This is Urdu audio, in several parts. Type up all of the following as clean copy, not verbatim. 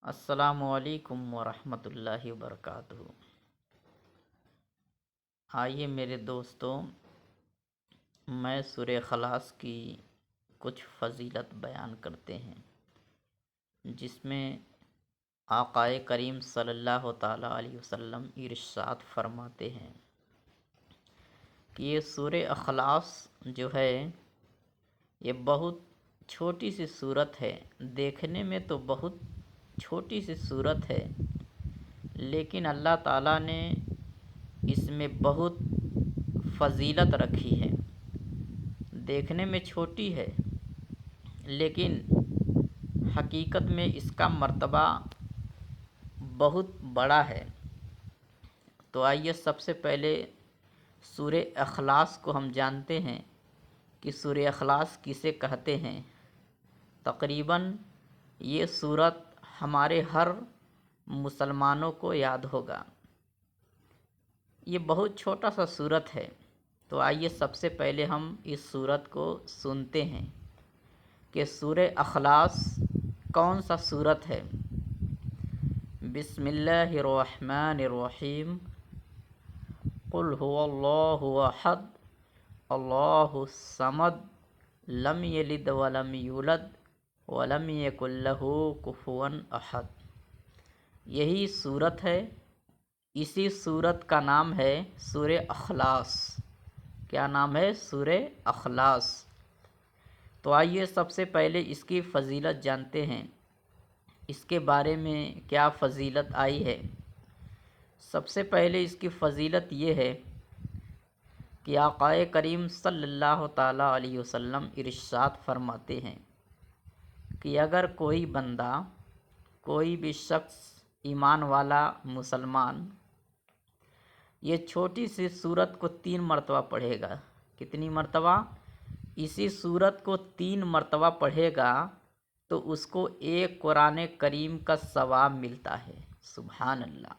السلام علیکم ورحمۃ اللہ وبرکاتہ۔ آئیے میرے دوستوں، میں سورہ اخلاص کی کچھ فضیلت بیان کرتے ہیں، جس میں آقائے کریم صلی اللہ تعالیٰ علیہ وسلم ارشاد فرماتے ہیں کہ یہ سورہ اخلاص جو ہے یہ بہت چھوٹی سی صورت ہے۔ دیکھنے میں تو بہت چھوٹی سی صورت ہے، لیکن اللہ تعالیٰ نے اس میں بہت فضیلت رکھی ہے۔ دیکھنے میں چھوٹی ہے، لیکن حقیقت میں اس کا مرتبہ بہت بڑا ہے۔ تو آئیے سب سے پہلے سورہ اخلاص کو ہم جانتے ہیں کہ سورہ اخلاص کسے کہتے ہیں۔ تقریباً یہ سورت ہمارے ہر مسلمانوں کو یاد ہوگا۔ یہ بہت چھوٹا سا سورت ہے، تو آئیے سب سے پہلے ہم اس سورت کو سنتے ہیں کہ سورہ اخلاص کون سا سورت ہے۔ بسم اللہ الرحمن الرحیم۔ قل هو اللہ احد اللہ الصمد لم یلد ولم یولد ولم یکن لہ کفوا احد۔ یہی سورت ہے، اسی سورت کا نام ہے سورہ اخلاص۔ کیا نام ہے؟ سورہ اخلاص۔ تو آئیے سب سے پہلے اس کی فضیلت جانتے ہیں، اس کے بارے میں کیا فضیلت آئی ہے۔ سب سے پہلے اس کی فضیلت یہ ہے کہ آقائے کریم صلی اللہ تعالیٰ علیہ وسلم ارشاد فرماتے ہیں کہ اگر کوئی بندہ، کوئی بھی شخص، ایمان والا مسلمان یہ چھوٹی سی سورت کو 3 مرتبہ پڑھے گا۔ کتنی مرتبہ؟ اسی سورت کو 3 مرتبہ پڑھے گا تو اس کو ایک قرآن کریم کا ثواب ملتا ہے۔ سبحان اللہ!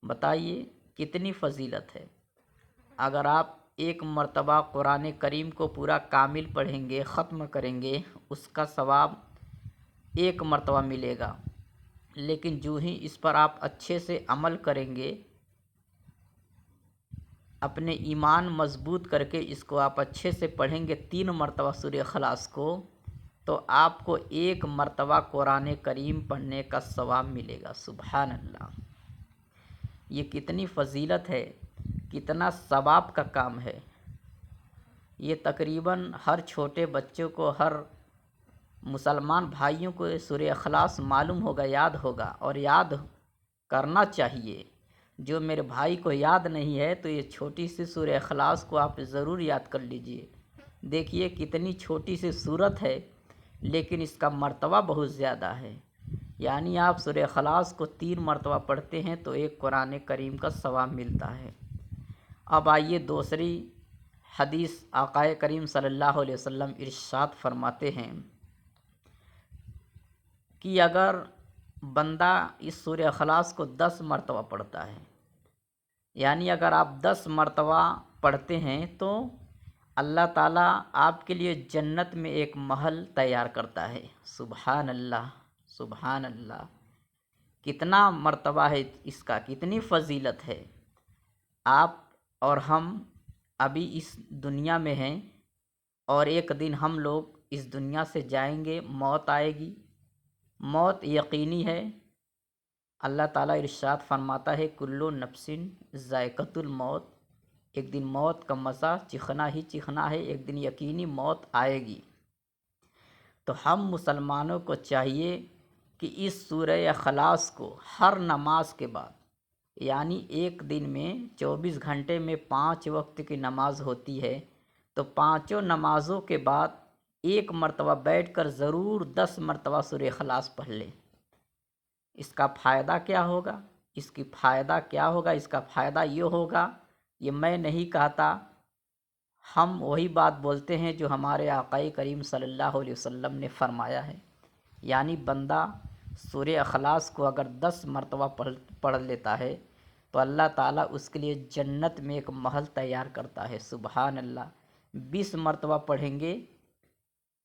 بتائیے کتنی فضیلت ہے۔ اگر آپ ایک مرتبہ قرآن کریم کو پورا کامل پڑھیں گے، ختم کریں گے، اس کا ثواب ایک مرتبہ ملے گا، لیکن جو ہی اس پر آپ اچھے سے عمل کریں گے، اپنے ایمان مضبوط کر کے اس کو آپ اچھے سے پڑھیں گے 3 مرتبہ سورہ اخلاص کو، تو آپ کو ایک مرتبہ قرآن کریم پڑھنے کا ثواب ملے گا۔ سبحان اللہ! یہ کتنی فضیلت ہے، کتنا ثواب کا کام ہے۔ یہ تقریباً ہر چھوٹے بچوں کو، ہر مسلمان بھائیوں کو سورہ اخلاص معلوم ہوگا، یاد ہوگا، اور یاد کرنا چاہیے۔ جو میرے بھائی کو یاد نہیں ہے تو یہ چھوٹی سی سورہ اخلاص کو آپ ضرور یاد کر لیجئے۔ دیکھیے کتنی چھوٹی سی سورت ہے، لیکن اس کا مرتبہ بہت زیادہ ہے۔ یعنی آپ سورہ اخلاص کو 3 مرتبہ پڑھتے ہیں تو ایک قرآن کریم کا ثواب ملتا ہے۔ اب آئیے دوسری حدیث، آقائے کریم صلی اللہ علیہ وسلم ارشاد فرماتے ہیں کہ اگر بندہ اس سورہ اخلاص کو 10 مرتبہ پڑھتا ہے، یعنی اگر آپ 10 مرتبہ پڑھتے ہیں تو اللہ تعالیٰ آپ کے لیے جنت میں ایک محل تیار کرتا ہے۔ سبحان اللہ! سبحان اللہ! کتنا مرتبہ ہے اس کا، کتنی فضیلت ہے۔ آپ اور ہم ابھی اس دنیا میں ہیں، اور ایک دن ہم لوگ اس دنیا سے جائیں گے، موت آئے گی، موت یقینی ہے۔ اللہ تعالیٰ ارشاد فرماتا ہے کل نفس ذائقۃ الموت، ایک دن موت کا مزہ چکھنا ہی چکھنا ہے، ایک دن یقینی موت آئے گی۔ تو ہم مسلمانوں کو چاہیے کہ اس سورہ اخلاص کو ہر نماز کے بعد، یعنی ایک دن میں 24 گھنٹے میں 5 وقت کی نماز ہوتی ہے، تو 5 نمازوں کے بعد ایک مرتبہ بیٹھ کر ضرور 10 مرتبہ سورہ اخلاص پڑھ لیں۔ اس کا فائدہ کیا ہوگا؟ اس کی فائدہ کیا ہوگا؟ اس کا فائدہ یہ ہوگا، یہ میں نہیں کہتا، ہم وہی بات بولتے ہیں جو ہمارے آقائے کریم صلی اللہ علیہ وسلم نے فرمایا ہے۔ یعنی بندہ سورہ اخلاص کو اگر 10 مرتبہ پڑھ لیتا ہے تو اللہ تعالیٰ اس کے لیے جنت میں ایک محل تیار کرتا ہے۔ سبحان اللہ! 20 مرتبہ پڑھیں گے